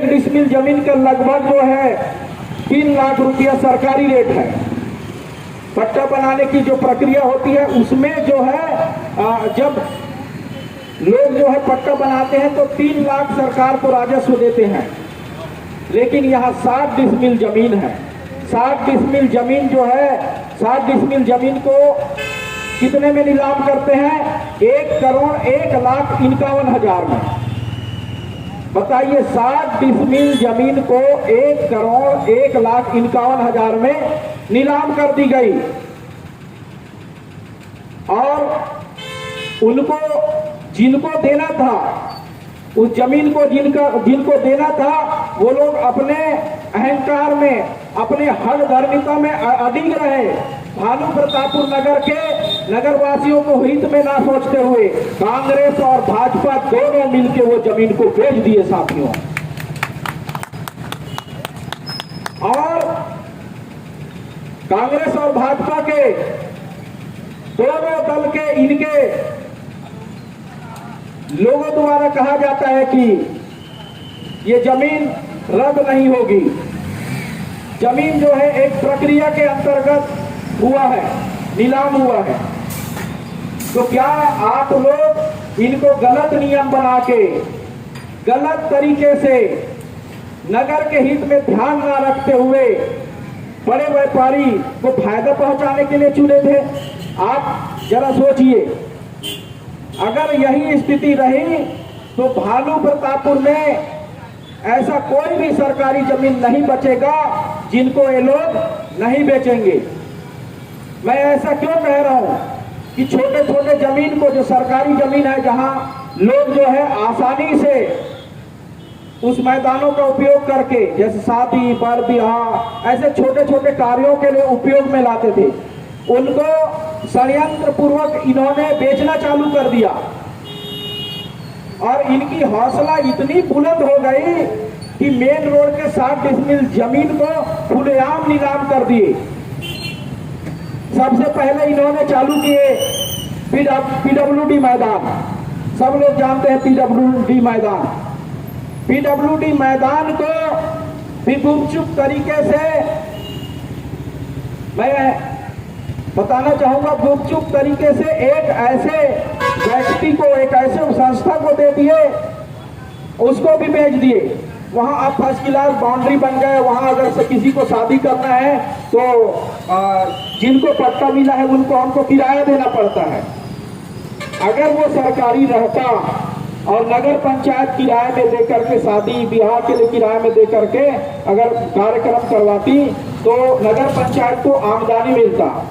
1 decimal जमीन का लगभग जो है 3 लाख रुपया सरकारी रेट है। पट्टा बनाने की जो प्रक्रिया होती है उसमें जो है जब लोग जो है पट्टा बनाते हैं तो 3 लाख सरकार को राजस्व देते हैं। लेकिन यहाँ 60 डिसमिल जमीन है। 60 डिसमिल जमीन जो है 60 डिसमिल जमीन को कितने में नीलाम करते हैं? 1,01,51,000 में। बताइए, 60 डिसमिल जमीन को 1,01,51,000 में नीलाम कर दी गई। और उनको जिनको देना था, उस जमीन को जिनको देना था, वो लोग अपने अहंकार में, अपने हर धर्मिता में अडिग रहे। भानु प्रतापपुर नगर के नगरवासियों को हित में ना सोचते हुए कांग्रेस और भाजपा दोनों मिलकर वो जमीन को बेच दिए साथियों। और कांग्रेस और भाजपा के दोनों दल के इनके लोगों द्वारा कहा जाता है कि ये जमीन रद्द नहीं होगी। जमीन जो है एक प्रक्रिया के अंतर्गत हुआ है, नीलाम हुआ है। तो क्या आप लोग इनको गलत नियम बना के, गलत तरीके से, नगर के हित में ध्यान ना रखते हुए बड़े व्यापारी को फायदा पहुंचाने के लिए चुने थे? आप जरा सोचिए, अगर यही स्थिति रही तो भानु प्रतापपुर में ऐसा कोई भी सरकारी जमीन नहीं बचेगा जिनको ये लोग नहीं बेचेंगे। मैं ऐसा क्यों कह रहा हूं कि छोटे छोटे जमीन को, जो सरकारी जमीन है, जहां लोग जो है आसानी से उस मैदानों का उपयोग करके, जैसे शादी पर ब्याह, ऐसे छोटे छोटे कार्यों के लिए उपयोग में लाते थे, उनको षड्यंत्र पूर्वक इन्होंने बेचना चालू कर दिया। और इनकी हौसला इतनी बुलंद हो गई कि मेन रोड के 60 डिसमिल जमीन को खुलेआम नीलाम कर दिए। सबसे पहले इन्होंने चालू किए पीडब्ल्यूडी मैदान। सब लोग जानते हैं पीडब्ल्यूडी मैदान। पीडब्ल्यूडी मैदान को भी गुपचुप तरीके से, मैं बताना चाहूंगा, गुपचुप तरीके से एक ऐसे व्यक्ति को, एक ऐसे संस्था को दे दिए, उसको भी बेच दिए। वहां आप फर्स्ट क्लास बाउंड्री बन गए। वहां अगर से किसी को शादी करना है तो जिनको पट्टा मिला है उनको हमको किराया देना पड़ता है। अगर वो सरकारी रहता और नगर पंचायत किराए में दे करके, शादी ब्याह के लिए किराए में दे करके अगर कार्यक्रम करवाती तो नगर पंचायत को आमदनी मिलता,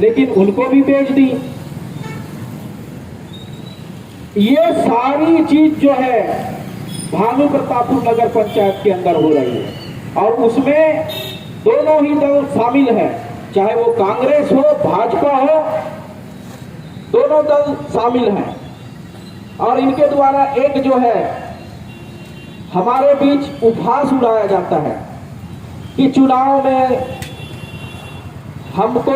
लेकिन उनको भी बेच दी। ये सारी चीज जो है भानु प्रतापपुर नगर पंचायत के अंदर हो रही है और उसमें दोनों ही दल शामिल है, चाहे वो कांग्रेस हो, भाजपा हो, दोनों दल शामिल हैं। और इनके द्वारा एक जो है हमारे बीच उपहास उड़ाया जाता है कि चुनाव में हमको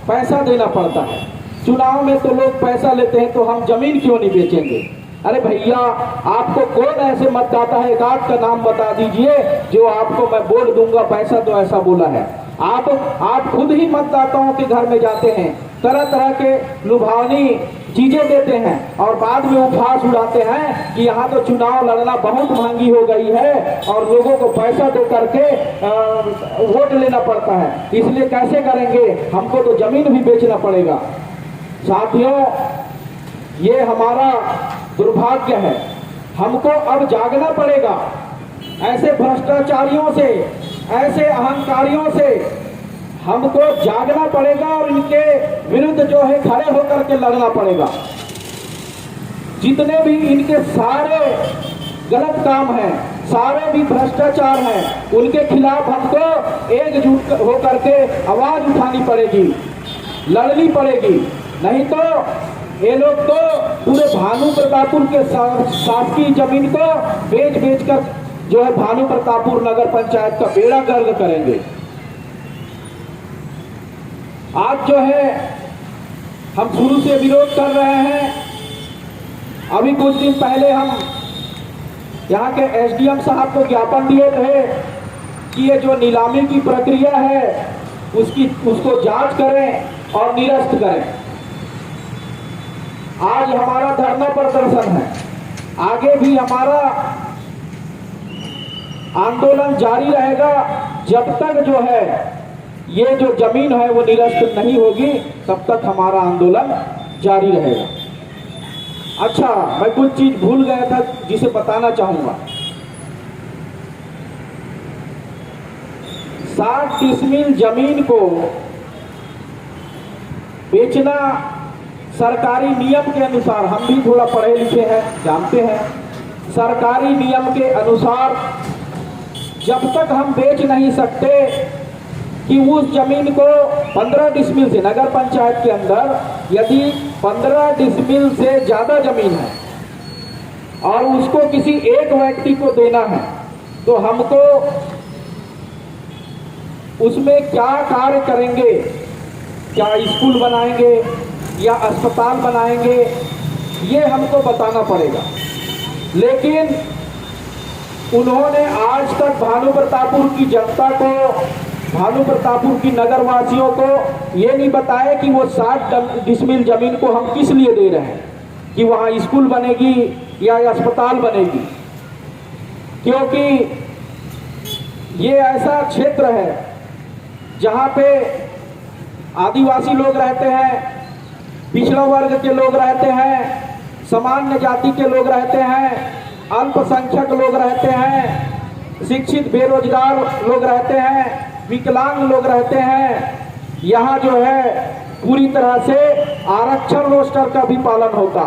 पैसा देना पड़ता है। चुनाव में तो लोग पैसा लेते हैं तो हम जमीन क्यों नहीं बेचेंगे? अरे भैया, आपको कौन ऐसे मतदाता है, एक आध का नाम बता दीजिए जो आपको मैं बोल दूंगा पैसा तो ऐसा बोला है। आप खुद ही मतदाताओं के घर में जाते हैं, तरह तरह के लुभावनी चीजें देते हैं और बाद में उपहास उड़ाते हैं कि यहाँ तो चुनाव लड़ना बहुत महंगी हो गई है और लोगों को पैसा दे करके वोट लेना पड़ता है, इसलिए कैसे करेंगे, हमको तो जमीन भी बेचना पड़ेगा। साथियों, ये हमारा दुर्भाग्य है। हमको अब जागना पड़ेगा। ऐसे भ्रष्टाचारियों से, ऐसे अहंकारियों से हमको जागना पड़ेगा और इनके विरुद्ध जो है खड़े होकर के लड़ना पड़ेगा। जितने भी इनके सारे गलत काम हैं, सारे भी भ्रष्टाचार हैं, उनके खिलाफ हमको एकजुट होकर के आवाज उठानी पड़ेगी, लड़नी पड़ेगी। नहीं तो ये लोग तो पूरे भानु प्रतापपुर के शासकीय जमीन को बेच कर जो है भानु प्रतापपुर नगर पंचायत का बेड़ा गर्क करेंगे। आज जो है हम शुरू से विरोध कर रहे हैं। अभी कुछ दिन पहले हम यहाँ के एसडीएम साहब को ज्ञापन दिए थे कि ये जो नीलामी की प्रक्रिया है उसको जांच करें और निरस्त करें। आज हमारा धरना प्रदर्शन है, आगे भी हमारा आंदोलन जारी रहेगा जब तक जो है ये जो जमीन है वो निरस्त नहीं होगी, तब तक हमारा आंदोलन जारी रहेगा। अच्छा, मैं कुछ चीज भूल गया था जिसे बताना चाहूंगा। 60 डिसमिल जमीन को बेचना सरकारी नियम के अनुसार, हम भी थोड़ा पढ़े लिखे हैं, जानते हैं, सरकारी नियम के अनुसार जब तक हम बेच नहीं सकते कि उस जमीन को 15 डिसमिल से, नगर पंचायत के अंदर यदि 15 डिसमिल से ज्यादा जमीन है और उसको किसी एक व्यक्ति को देना है, तो हमको उसमें क्या कार्य करेंगे, क्या स्कूल बनाएंगे या अस्पताल बनाएंगे, ये हमको बताना पड़ेगा। लेकिन उन्होंने आज तक भानु प्रतापपुर की जनता को, भानु प्रतापपुर की नगर वासियों को ये नहीं बताया कि वो 60 डिसमिल जमीन को हम किस लिए दे रहे हैं, कि वहाँ स्कूल बनेगी या अस्पताल बनेगी। क्योंकि ये ऐसा क्षेत्र है जहाँ पे आदिवासी लोग रहते हैं, पिछड़ा वर्ग के लोग रहते हैं, सामान्य जाति के लोग रहते हैं, अल्पसंख्यक लोग रहते हैं, शिक्षित बेरोजगार लोग रहते हैं, विकलांग लोग रहते हैं। यहाँ जो है पूरी तरह से आरक्षण रोस्टर का भी पालन होता।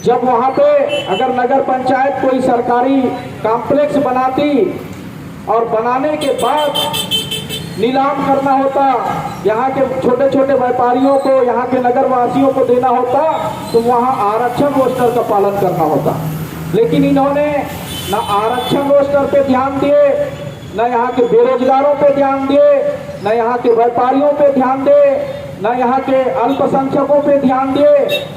जब वहाँ पे अगर नगर पंचायत कोई सरकारी कॉम्प्लेक्स बनाती और बनाने के बाद नीलाम करना होता, यहाँ के छोटे छोटे व्यापारियों को, यहाँ के नगर वासियों को देना होता, तो वहाँ आरक्षण रोस्टर का पालन करना होता। लेकिन इन्होंने ना आरक्षण रोस्टर पे ध्यान दिए, न यहाँ के बेरोजगारों पे ध्यान दिए, न यहाँ के व्यापारियों पे ध्यान दिए, न यहाँ के अल्पसंख्यकों पे ध्यान दिए,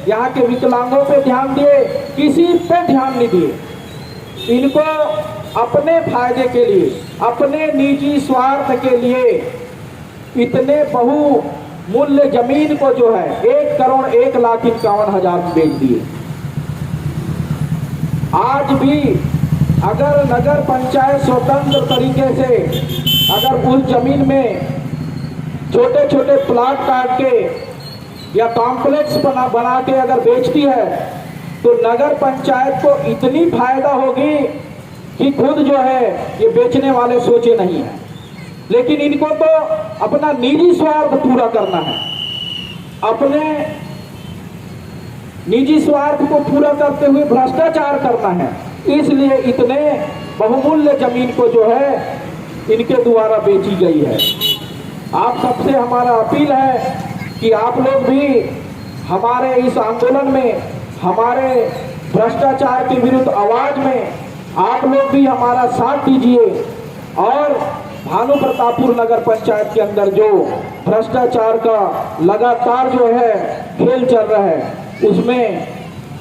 यहाँ के विकलांगों पे ध्यान दिए, किसी पे ध्यान नहीं दिए। इनको अपने फायदे के लिए, अपने निजी स्वार्थ के लिए इतने बहुमूल्य जमीन को जो है 1,01,51,000 बेच दिए। आज भी अगर नगर पंचायत स्वतंत्र तरीके से अगर उस जमीन में छोटे छोटे प्लाट काट के या कॉम्प्लेक्स बना के अगर बेचती है, तो नगर पंचायत को इतनी फायदा होगी कि खुद जो है ये बेचने वाले सोचे नहीं है। लेकिन इनको तो अपना निजी स्वार्थ पूरा करना है, अपने निजी स्वार्थ को पूरा करते हुए भ्रष्टाचार करना है, इसलिए इतने बहुमूल्य जमीन को जो है इनके द्वारा बेची गई है। आप सबसे हमारा अपील है कि आप लोग भी हमारे इस आंदोलन में, हमारे भ्रष्टाचार के विरुद्ध आवाज में आप लोग भी हमारा साथ दीजिए और भानु प्रतापपुर नगर पंचायत के अंदर जो भ्रष्टाचार का लगातार जो है खेल चल रहा है, उसमें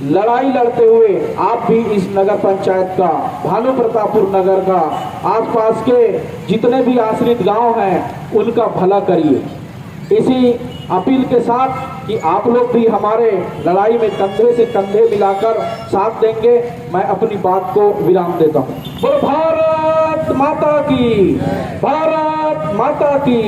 लड़ाई लड़ते हुए आप भी इस नगर पंचायत का, भानु प्रतापपुर नगर का, आसपास के जितने भी आश्रित गांव हैं उनका भला करिए। इसी अपील के साथ कि आप लोग भी हमारे लड़ाई में कंधे से कंधे मिलाकर साथ देंगे, मैं अपनी बात को विराम देता हूँ। बोलो भारत माता की, भारत माता की।